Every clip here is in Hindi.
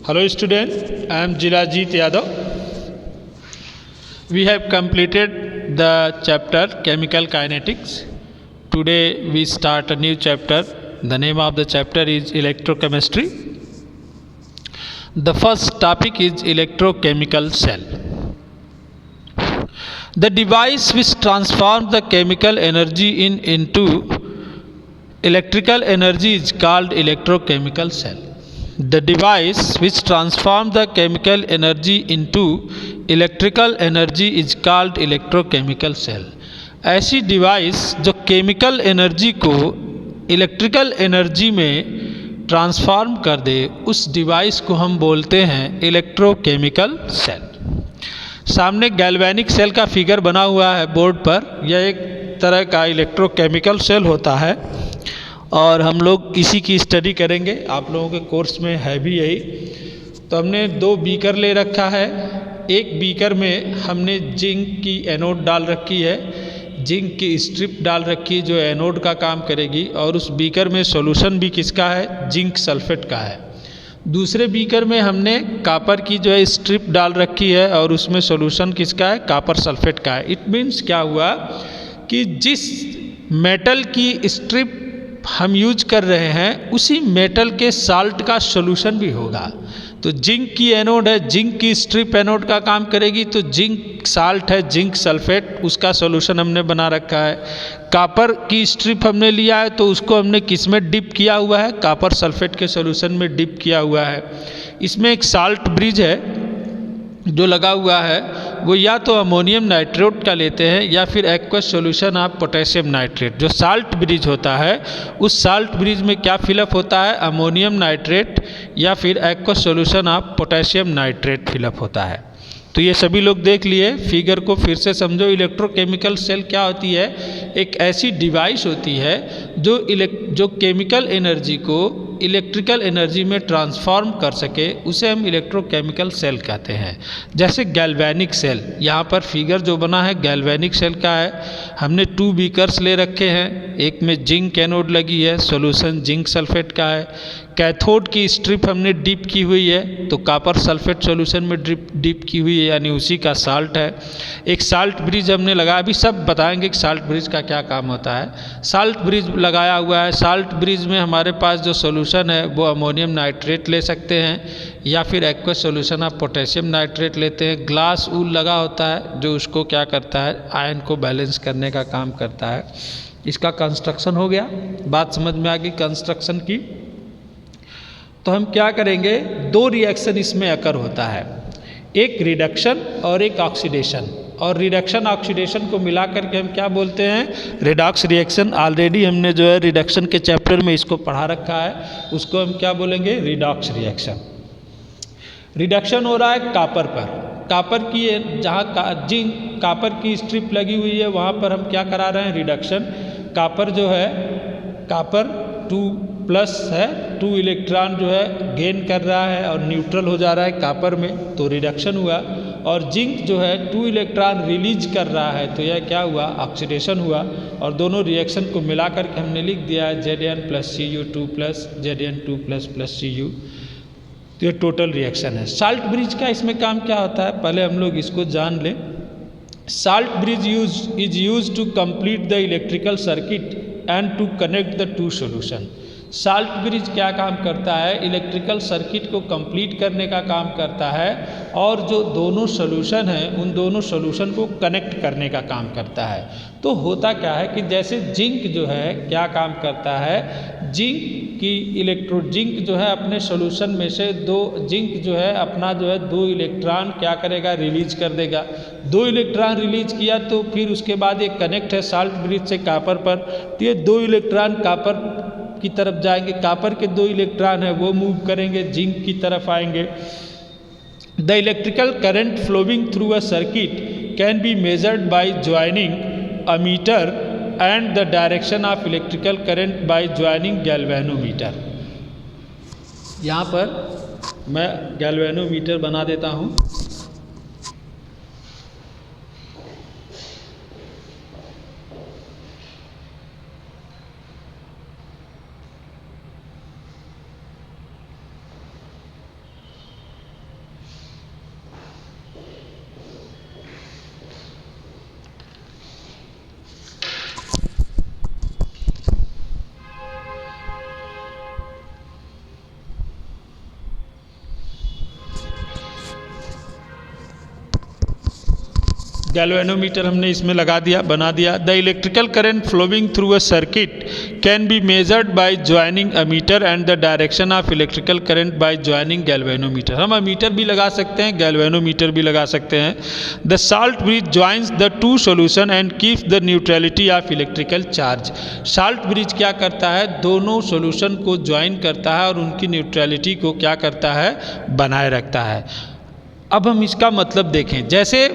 Hello student, I am Jilajit Yadav. We have completed the chapter Chemical Kinetics. Today we start a new chapter. The name of the chapter is Electrochemistry. The first topic is electrochemical cell. The device which transforms the chemical energy into electrical energy is called electrochemical cell. The device which transforms the chemical energy into electrical energy is called electrochemical cell. ऐसी डिवाइस जो केमिकल एनर्जी को इलेक्ट्रिकल एनर्जी में ट्रांसफॉर्म कर दे, उस डिवाइस को हम बोलते हैं इलेक्ट्रोकेमिकल सेल. सामने गैल्वेनिक सेल का फिगर बना हुआ है बोर्ड पर. यह एक तरह का इलेक्ट्रोकेमिकल सेल होता है और हम लोग इसी की स्टडी करेंगे. आप लोगों के कोर्स में है भी यही. तो हमने दो बीकर ले रखा है. एक बीकर में हमने जिंक की एनोड डाल रखी है, जिंक की स्ट्रिप डाल रखी है जो एनोड का काम करेगी, और उस बीकर में सॉल्यूशन भी किसका है, जिंक सल्फेट का है. दूसरे बीकर में हमने कॉपर की जो है स्ट्रिप डाल रखी है और उसमें सॉल्यूशन किसका है, कॉपर सल्फेट का है. इट मीन्स क्या हुआ कि जिस मेटल की स्ट्रिप हम यूज कर रहे हैं उसी मेटल के साल्ट का सॉल्यूशन भी होगा. तो जिंक की एनोड है, जिंक की स्ट्रिप एनोड का काम करेगी, तो जिंक साल्ट है, जिंक सल्फेट, उसका सॉल्यूशन हमने बना रखा है. कॉपर की स्ट्रिप हमने लिया है तो उसको हमने किस में डिप किया हुआ है, कॉपर सल्फेट के सॉल्यूशन में डिप किया हुआ है. इसमें एक साल्ट ब्रिज है जो लगा हुआ है, वो या तो अमोनियम नाइट्रेट का लेते हैं या फिर aqueous solution of potassium nitrate. जो साल्ट ब्रिज होता है उस साल्ट ब्रिज में क्या फिलअप होता है, अमोनियम नाइट्रेट या फिर aqueous solution of potassium nitrate fill up होता है. तो ये सभी लोग देख लिए. फिगर को फिर से समझो. इलेक्ट्रोकेमिकल सेल क्या होती है, एक ऐसी डिवाइस होती है जो केमिकल एनर्जी को इलेक्ट्रिकल एनर्जी में ट्रांसफॉर्म कर सके, उसे हम इलेक्ट्रोकेमिकल सेल कहते हैं. जैसे गैल्वेनिक सेल, यहाँ पर फिगर जो बना है गैल्वेनिक सेल का है. हमने 2 बीकर्स ले रखे हैं, एक में जिंक एनोड लगी है, सॉल्यूशन जिंक सल्फेट का है. कैथोड की स्ट्रिप हमने डिप की हुई है तो कॉपर सल्फेट सॉल्यूशन में डिप की हुई है, यानी उसी का साल्ट है. एक साल्ट ब्रिज हमने लगाया, अभी सब बताएंगे कि साल्ट ब्रिज का क्या काम होता है. साल्ट ब्रिज लगाया हुआ है. साल्ट ब्रिज में हमारे पास जो सॉल्यूशन है वो अमोनियम नाइट्रेट ले सकते हैं या फिर aqueous solution of potassium nitrate लेते हैं. ग्लास ऊल लगा होता है जो उसको क्या करता है, आयन को बैलेंस करने का काम करता है. इसका कंस्ट्रक्शन हो गया. बात समझ में आ गई कंस्ट्रक्शन की. तो हम क्या करेंगे, 2 रिएक्शन इसमें अकर होता है, एक रिडक्शन और एक ऑक्सीडेशन. और रिडक्शन ऑक्सीडेशन को मिला करके हम क्या बोलते हैं, रिडॉक्स रिएक्शन. ऑलरेडी हमने जो है रिडक्शन के चैप्टर में इसको पढ़ा रखा है, उसको हम क्या बोलेंगे, रिडॉक्स रिएक्शन. रिडक्शन हो रहा है कॉपर पर. कॉपर की जहाँ जिंक कॉपर की स्ट्रिप लगी हुई है वहाँ पर हम क्या करा रहे हैं, रिडक्शन. कॉपर जो है, कॉपर 2+ है, 2 इलेक्ट्रॉन जो है गेन कर रहा है और न्यूट्रल हो जा रहा है कॉपर में, तो रिडक्शन हुआ. और जिंक जो है 2 इलेक्ट्रॉन रिलीज कर रहा है, तो यह क्या हुआ, ऑक्सीडेशन हुआ. और दोनों रिएक्शन को मिला करके हमने लिख दिया है Zn + Cu2 + Zn2 + Cu. तो ये टोटल रिएक्शन है. साल्ट ब्रिज का इसमें काम क्या होता है, पहले हम लोग इसको जान लें. Salt bridge is use to complete the electrical circuit and to connect the 2 solution. Salt bridge क्या काम करता है, इलेक्ट्रिकल सर्किट को कंप्लीट करने का काम करता है और जो दोनों सॉल्यूशन हैं उन दोनों सॉल्यूशन को कनेक्ट करने का काम करता है. तो होता क्या है कि जैसे जिंक जो है क्या काम करता है, जिंक जो है अपने सॉल्यूशन में से जिंक जो है अपना जो है 2 इलेक्ट्रॉन क्या करेगा, रिलीज कर देगा. 2 इलेक्ट्रॉन रिलीज किया तो फिर उसके बाद एक कनेक्ट है साल्ट ब्रिज से कॉपर पर, तो ये 2 इलेक्ट्रॉन कॉपर की तरफ जाएंगे, कॉपर के 2 इलेक्ट्रॉन है वो मूव करेंगे, जिंक की तरफ आएंगे. The electrical current flowing through a circuit can be measured by joining a meter and the direction of electrical current by joining galvanometer. यहाँ पर मैं गैल्वेनोमीटर बना देता हूँ. गैल्वेनोमीटर हमने इसमें लगा दिया, बना दिया। The electrical current flowing through a circuit can be measured by joining ammeter and the direction of electrical current by joining galvanometer. हम अमीटर भी लगा सकते हैं, गैल्वेनोमीटर भी लगा सकते हैं। The salt bridge joins the two solution and keeps the neutrality of electrical charge. Salt bridge क्या करता है, दोनों सोल्यूशन को ज्वाइन करता है और उनकी न्यूट्रलिटी को क्या करता है, बनाए रखता है। अब हम इसका मतलब देखें, जैसे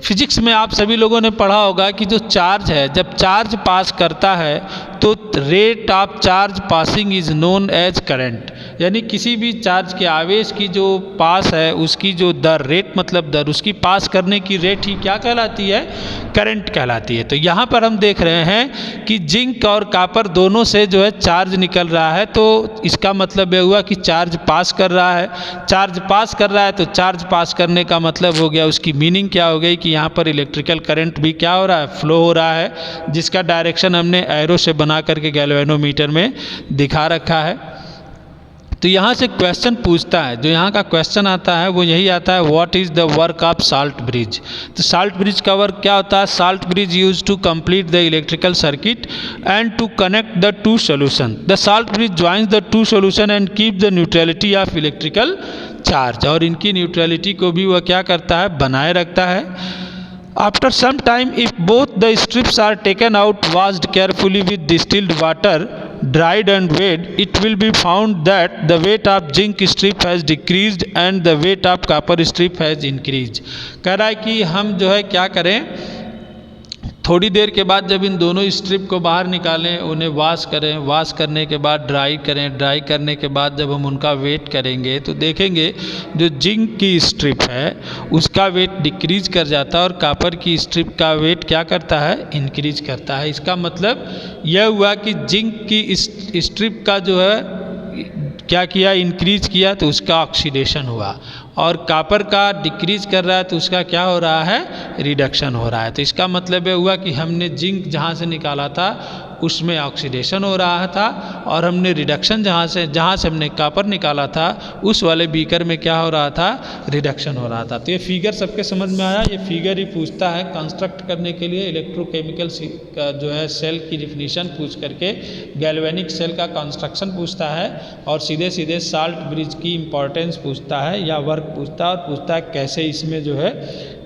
फिजिक्स में आप सभी लोगों ने पढ़ा होगा कि जो चार्ज है, जब चार्ज पास करता है तो rate of charge passing is known as current. यानी किसी भी चार्ज के आवेश की जो पास है उसकी जो दर, रेट मतलब दर, उसकी पास करने की रेट ही क्या कहलाती है, करंट कहलाती है। तो यहाँ पर हम देख रहे हैं कि जिंक और कॉपर दोनों से जो है चार्ज निकल रहा है, तो इसका मतलब यह हुआ कि चार्ज पास कर रहा है। चार्ज पास कर रहा है तो चार्ज पास करने का मतलब हो गया, उसकी मीनिंग क्या हो गई कि यहाँ पर इलेक्ट्रिकल करंट भी क्या हो रहा है, फ्लो हो रहा है, जिसका डायरेक्शन हमने एरो से बना करके गैल्वेनोमीटर में दिखा रखा है। तो यहाँ से क्वेश्चन पूछता है, जो यहाँ का क्वेश्चन आता है वो यही आता है, what is the work of salt bridge. तो साल्ट ब्रिज का वर्क क्या होता है, salt bridge use to complete the electrical circuit and to connect the two solution. The salt bridge joins the two solution and keep the neutrality of electrical charge. और इनकी न्यूट्रलिटी को भी वह क्या करता है, बनाए रखता है। After some time, if both the strips are taken out, washed carefully with distilled water, dried and weighed, it will be found that the weight of zinc strip has decreased and the weight of copper strip has increased। कह रहा है कि हम जो है क्या करें, थोड़ी देर के बाद जब इन दोनों स्ट्रिप को बाहर निकालें, उन्हें वॉश करें, वॉश करने के बाद ड्राई करें, ड्राई करने के बाद जब हम उनका वेट करेंगे तो देखेंगे जो जिंक की स्ट्रिप है उसका वेट डिक्रीज कर जाता है और कॉपर की स्ट्रिप का वेट क्या करता है, इंक्रीज करता है। इसका मतलब यह हुआ कि जिंक की स्ट्रिप का जो है क्या किया, इंक्रीज किया तो उसका ऑक्सीडेशन हुआ, और कॉपर का डिक्रीज कर रहा है तो उसका क्या हो रहा है, रिडक्शन हो रहा है। तो इसका मतलब ये हुआ कि हमने जिंक जहाँ से निकाला था उसमें ऑक्सीडेशन हो रहा था, और हमने रिडक्शन जहाँ से हमने कॉपर निकाला था उस वाले बीकर में क्या हो रहा था, रिडक्शन हो रहा था। तो ये फिगर सबके समझ में आया। ये फिगर ही पूछता है कंस्ट्रक्ट करने के लिए, इलेक्ट्रोकेमिकल का जो है सेल की डिफिनीशन पूछ करके गैल्वेनिक सेल का कंस्ट्रक्शन पूछता है, और सीधे सीधे साल्ट ब्रिज की इंपॉर्टेंस पूछता है या वर्क पूछता है, और पूछता है कैसे इसमें जो है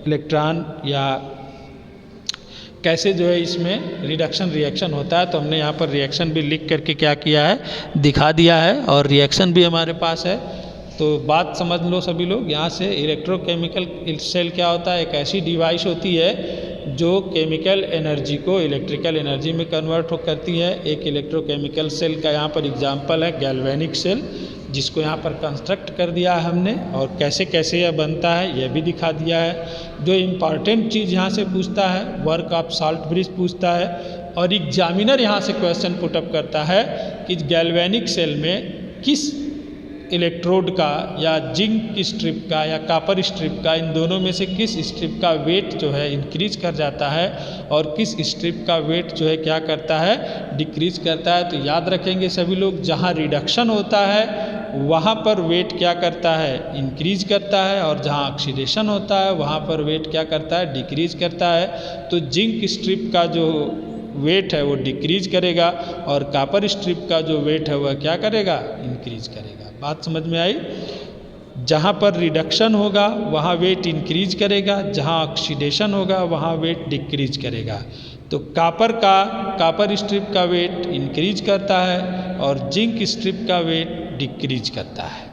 इलेक्ट्रॉन या कैसे जो है इसमें रिडक्शन रिएक्शन होता है। तो हमने यहाँ पर रिएक्शन भी लिख करके क्या किया है, दिखा दिया है, और रिएक्शन भी हमारे पास है। तो बात समझ लो सभी लोग यहाँ से। इलेक्ट्रोकेमिकल सेल क्या होता है, एक ऐसी डिवाइस होती है जो केमिकल एनर्जी को इलेक्ट्रिकल एनर्जी में कन्वर्ट करती है। एक इलेक्ट्रोकेमिकल सेल का यहाँ पर एग्जांपल है गैल्वेनिक सेल, जिसको यहाँ पर कंस्ट्रक्ट कर दिया है हमने, और कैसे कैसे यह बनता है यह भी दिखा दिया है। जो इम्पॉर्टेंट चीज़ यहाँ से पूछता है, वर्क ऑफ साल्ट ब्रिज पूछता है, और एग्जामिनर यहाँ से क्वेश्चन पुटअप करता है कि गैल्वेनिक सेल में किस इलेक्ट्रोड का या जिंक स्ट्रिप का या कॉपर स्ट्रिप का, इन दोनों में से किस स्ट्रिप का वेट जो है इंक्रीज कर जाता है और किस स्ट्रिप का वेट जो है क्या करता है, डिक्रीज करता है। तो याद रखेंगे सभी लोग, जहाँ रिडक्शन होता है वहाँ पर वेट क्या करता है, इंक्रीज करता है, और जहाँ ऑक्सीडेशन होता है वहाँ पर वेट क्या करता है, डिक्रीज करता है। तो जिंक स्ट्रिप का जो वेट है वो डिक्रीज करेगा, और कॉपर स्ट्रिप का जो वेट है वह क्या करेगा, इंक्रीज करेगा। बात समझ में आई। जहाँ पर रिडक्शन होगा वहाँ वेट इंक्रीज करेगा, जहाँ ऑक्सीडेशन होगा वहाँ वेट डिक्रीज करेगा। तो कॉपर स्ट्रिप का वेट इंक्रीज करता है और जिंक स्ट्रिप का वेट डिक्रीज करता है।